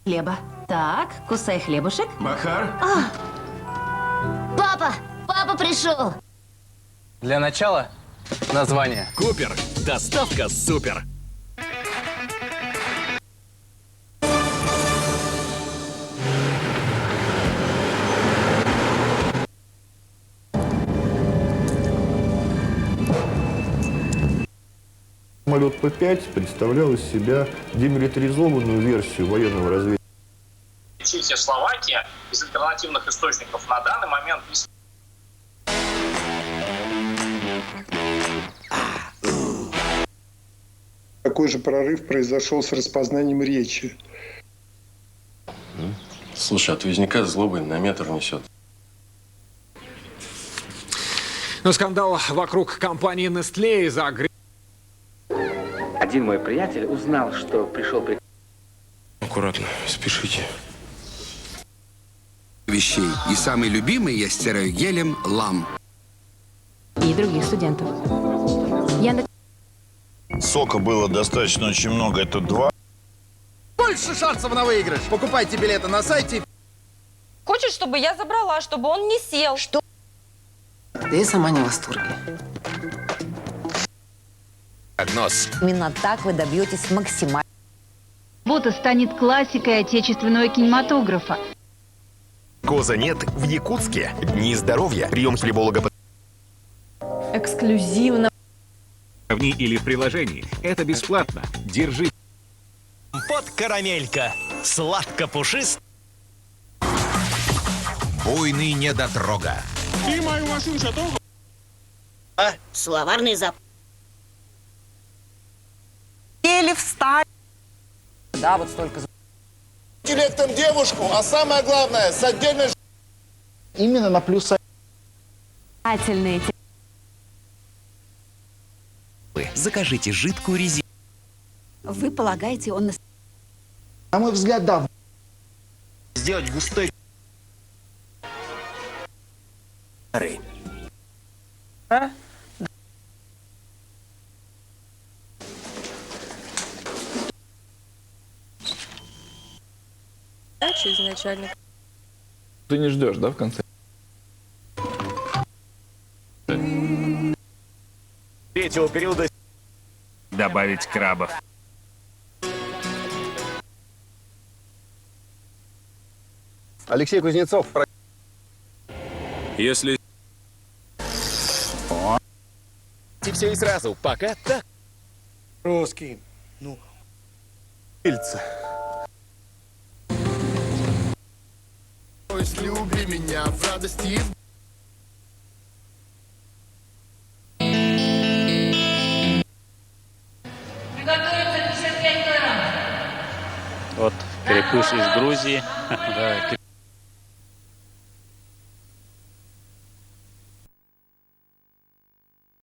Хлеба. Так, кусай хлебушек. Бахар? Папа! Папа пришел! Для начала название. Купер. Доставка супер. Самолет П-5 представлял из себя демилитаризованную версию военного разведчика. Чехия, Словакия из альтернативных источников на данный момент Такой же прорыв произошел с распознанием речи. Слушай, отвязника злобой на метр несет. Но скандал вокруг компании Nestlé из-за Один мой приятель узнал, что пришел приказ. Аккуратно, спешите. Вещей. И самый любимый я стираю гелем лам. И других студентов. Сока было достаточно очень много, это 2. Больше шансов на выигрыш. Покупайте билеты на сайте. Хочет, чтобы я забрала, чтобы он не сел. Что? Ты сама не в восторге. Прогноз. Именно так вы добьетесь максимально. Работа станет классикой отечественного кинематографа. Коза нет в Якутске. Дни здоровья. Прием хлеболога. Эксклюзивно. Или в приложении. Это бесплатно. Держи. Под карамелька. Сладко-пушист. Буйный недотрога. Ты мою машину шатал? Словарный запас. Еле встать. Да, вот столько. Интеллектом девушку, а самое главное, с отдельной... Именно на плюс. Закажите жидкую резину. Вы полагаете, он... На мой взгляд, да. Сделать густой. Изначально. Ты не ждешь, да, в конце? Третьего периода. Добавить крабов. Алексей Кузнецов. Если... Все и сразу. Пока так. Русский. Ну. Ильца. Люби меня в радости. Вот крепыш из Грузии. Да,